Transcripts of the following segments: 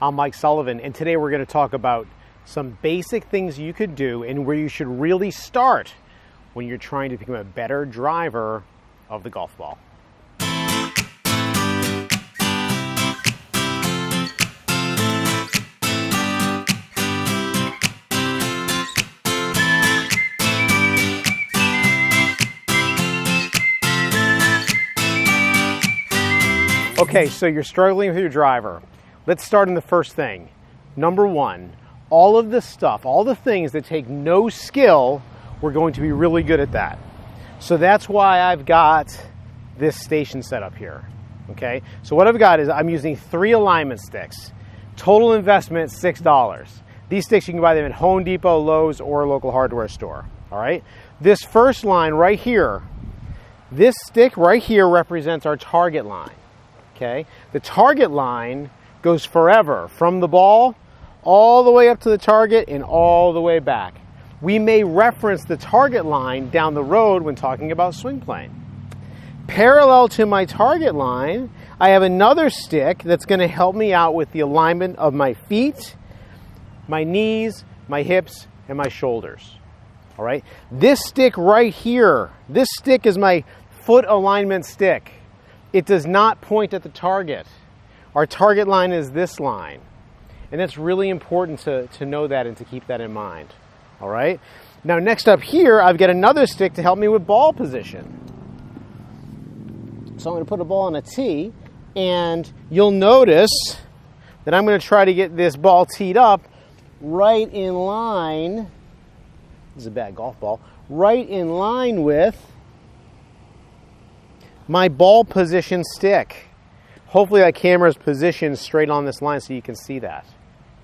I'm Mike Sullivan, and today we're going to talk about some basic things you could do and where you should really start when you're trying to become a better driver of the golf ball. Okay, so you're struggling with your driver. Let's start in the first thing. Number one, all of this stuff, all the things that take no skill, we're going to be really good at that. So that's why I've got this station set up here. Okay, so what I've got is I'm using 3 alignment sticks. Total investment, $6. These sticks, you can buy them at Home Depot, Lowe's, or a local hardware store. All right, this first line right here, this stick right here represents our target line. Okay, the target line goes forever from the ball all the way up to the target and all the way back. We may reference the target line down the road when talking about swing plane. Parallel to my target line, I have another stick that's going to help me out with the alignment of my feet, my knees, my hips, and my shoulders. All right, this stick right here, this stick is my foot alignment stick. It does not point at the target. Our target line is this line. And that's really important to know that and to keep that in mind. All right? Now next up here, I've got another stick to help me with ball position. So I'm going to put a ball on a tee, and you'll notice that I'm going to try to get this ball teed up right in line. This is a bad golf ball. Right in line with my ball position stick. Hopefully that camera is positioned straight on this line so you can see that.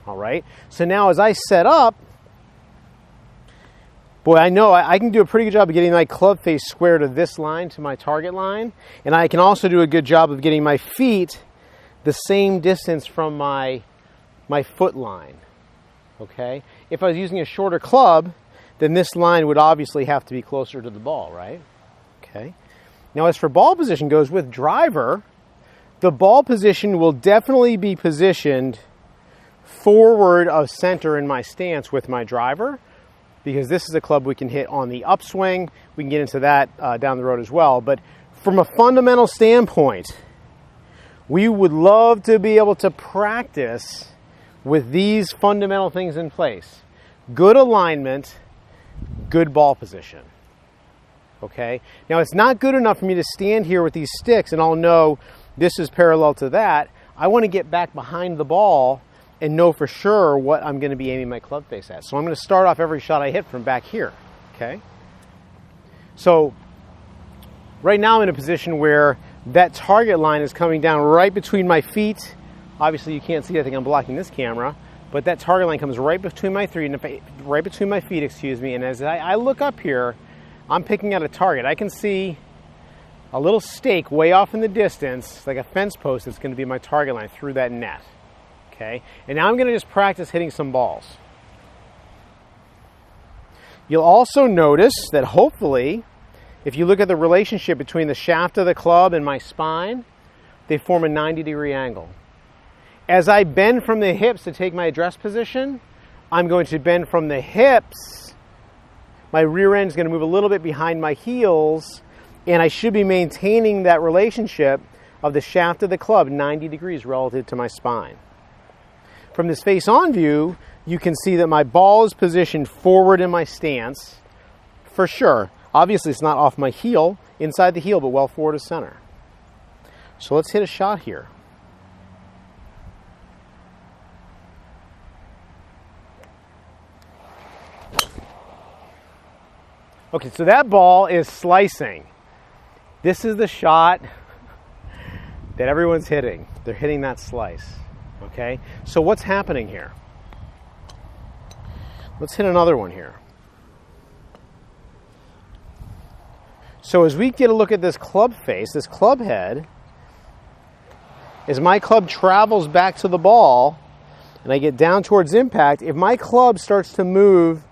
All right. So now as I set up, boy, I know I can do a pretty good job of getting my club face square to this line, to my target line. And I can also do a good job of getting my feet the same distance from my foot line. Okay. If I was using a shorter club, then this line would obviously have to be closer to the ball, right? Okay. Now as for ball position goes with driver, the ball position will definitely be positioned forward of center in my stance with my driver, because this is a club we can hit on the upswing. We can get into that down the road as well. But from a fundamental standpoint, we would love to be able to practice with these fundamental things in place. Good alignment, good ball position. Okay? Now it's not good enough for me to stand here with these sticks and I'll know this is parallel to that. I want to get back behind the ball and know for sure what I'm going to be aiming my club face at. So I'm going to start off every shot I hit from back here. Okay? So right now I'm in a position where that target line is coming down right between my feet. Obviously you can't see, I think I'm blocking this camera, but that target line comes right between my feet, and as I look up here, I'm picking out a target. I can see a little stake way off in the distance, like a fence post, that's going to be my target line through that net. Okay? And now I'm going to just practice hitting some balls. You'll also notice that hopefully, if you look at the relationship between the shaft of the club and my spine, they form a 90-degree angle. As I bend from the hips to take my address position, I'm going to bend from the hips. My rear end is going to move a little bit behind my heels, and I should be maintaining that relationship of the shaft of the club 90 degrees relative to my spine. From this face-on view, you can see that my ball is positioned forward in my stance, for sure. Obviously, it's not off my heel, inside the heel, but well forward of center. So let's hit a shot here. Okay, so that ball is slicing. This is the shot that everyone's hitting. They're hitting that slice. Okay, so what's happening here? Let's hit another one here. So as we get a look at this club face, this club head, as my club travels back to the ball and I get down towards impact, if my club starts to move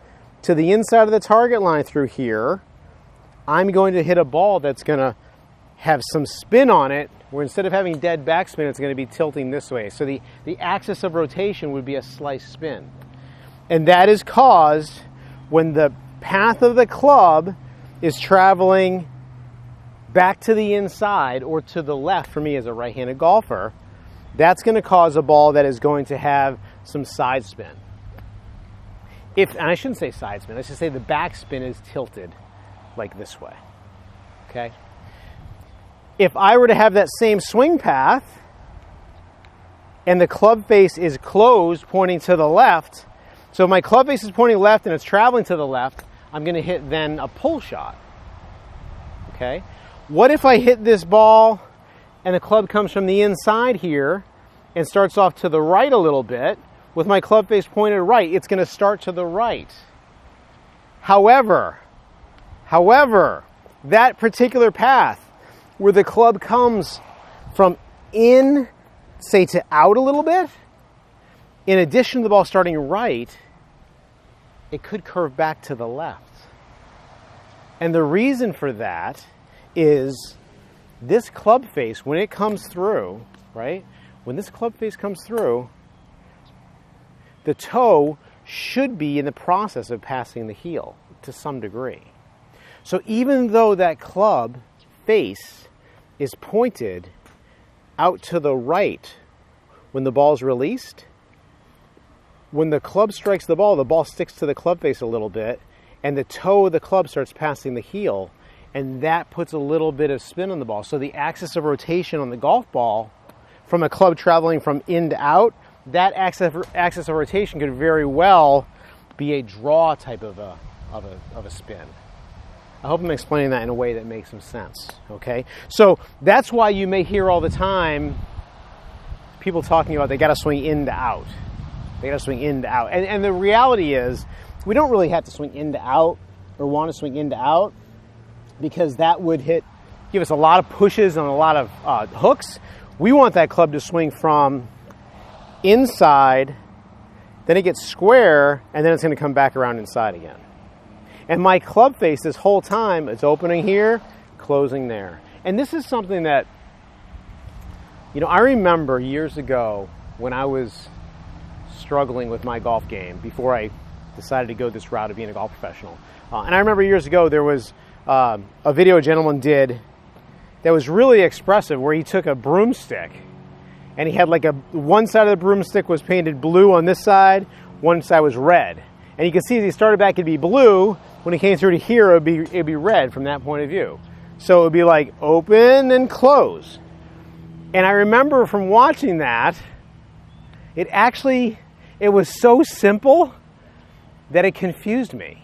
to the inside of the target line through here, I'm going to hit a ball that's going to have some spin on it where instead of having dead backspin, it's going to be tilting this way. So the axis of rotation would be a slice spin. And that is caused when the path of the club is traveling back to the inside or to the left for me as a right-handed golfer. That's going to cause a ball that is going to have some side spin. And I shouldn't say side spin, I should say the backspin is tilted like this way. Okay? If I were to have that same swing path and the club face is closed pointing to the left, so if my club face is pointing left and it's traveling to the left, I'm going to hit then a pull shot. Okay? What if I hit this ball and the club comes from the inside here and starts off to the right a little bit with my club face pointed right? It's going to start to the right. However, that particular path where the club comes from in, say, to out a little bit, in addition to the ball starting right, it could curve back to the left. And the reason for that is this club face, when it comes through, right? When this club face comes through, the toe should be in the process of passing the heel to some degree. So even though that club face is pointed out to the right when the ball is released, when the club strikes the ball sticks to the club face a little bit, and the toe of the club starts passing the heel, and that puts a little bit of spin on the ball. So the axis of rotation on the golf ball, from a club traveling from in to out, that axis of rotation could very well be a draw type of a spin. I hope I'm explaining that in a way that makes some sense, okay? So that's why you may hear all the time people talking about they got to swing in to out. They got to swing in to out. And the reality is we don't really have to swing in to out or want to swing in to out because that would give us a lot of pushes and a lot of hooks. We want that club to swing from inside, then it gets square, and then it's going to come back around inside again. And my club face this whole time, it's opening here, closing there. And this is something that, I remember years ago when I was struggling with my golf game before I decided to go this route of being a golf professional. And I remember years ago there was a video a gentleman did that was really expressive where he took a broomstick and he had one side of the broomstick was painted blue on this side, one side was red. And you can see as he started back, it'd be blue. When he came through to here, it'd be red from that point of view. So it would be like open and close. And I remember from watching that, it was so simple that it confused me.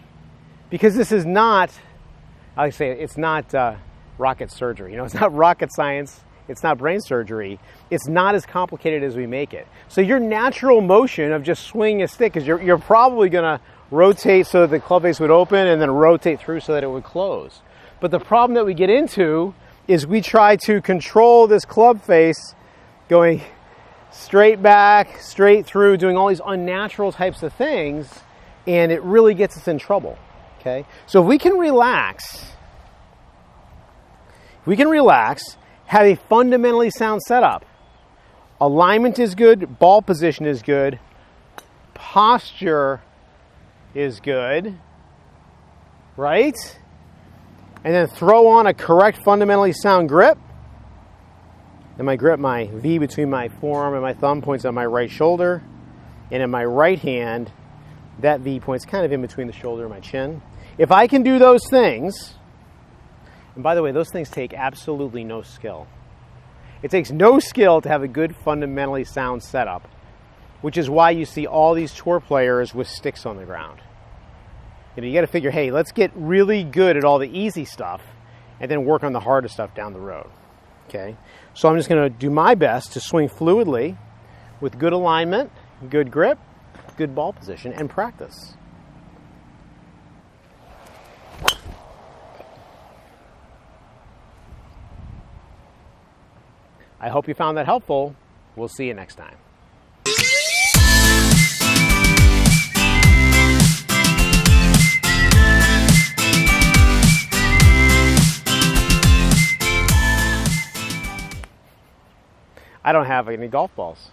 Because this is not, it's not rocket surgery. It's not rocket science. It's not brain surgery. It's not as complicated as we make it. So your natural motion of just swinging a stick is you're probably going to rotate so that the club face would open and then rotate through so that it would close. But the problem that we get into is we try to control this club face going straight back, straight through, doing all these unnatural types of things, and it really gets us in trouble. Okay? So if we can relax, have a fundamentally sound setup. Alignment is good, ball position is good, posture is good, right? And then throw on a correct, fundamentally sound grip. And my V between my forearm and my thumb points on my right shoulder. And in my right hand, that V points kind of in between the shoulder and my chin. If I can do those things, and by the way, those things take absolutely no skill. It takes no skill to have a good, fundamentally sound setup, which is why you see all these tour players with sticks on the ground. You got to figure, hey, let's get really good at all the easy stuff and then work on the harder stuff down the road. Okay? So I'm just going to do my best to swing fluidly with good alignment, good grip, good ball position, and practice. I hope you found that helpful. We'll see you next time. I don't have any golf balls.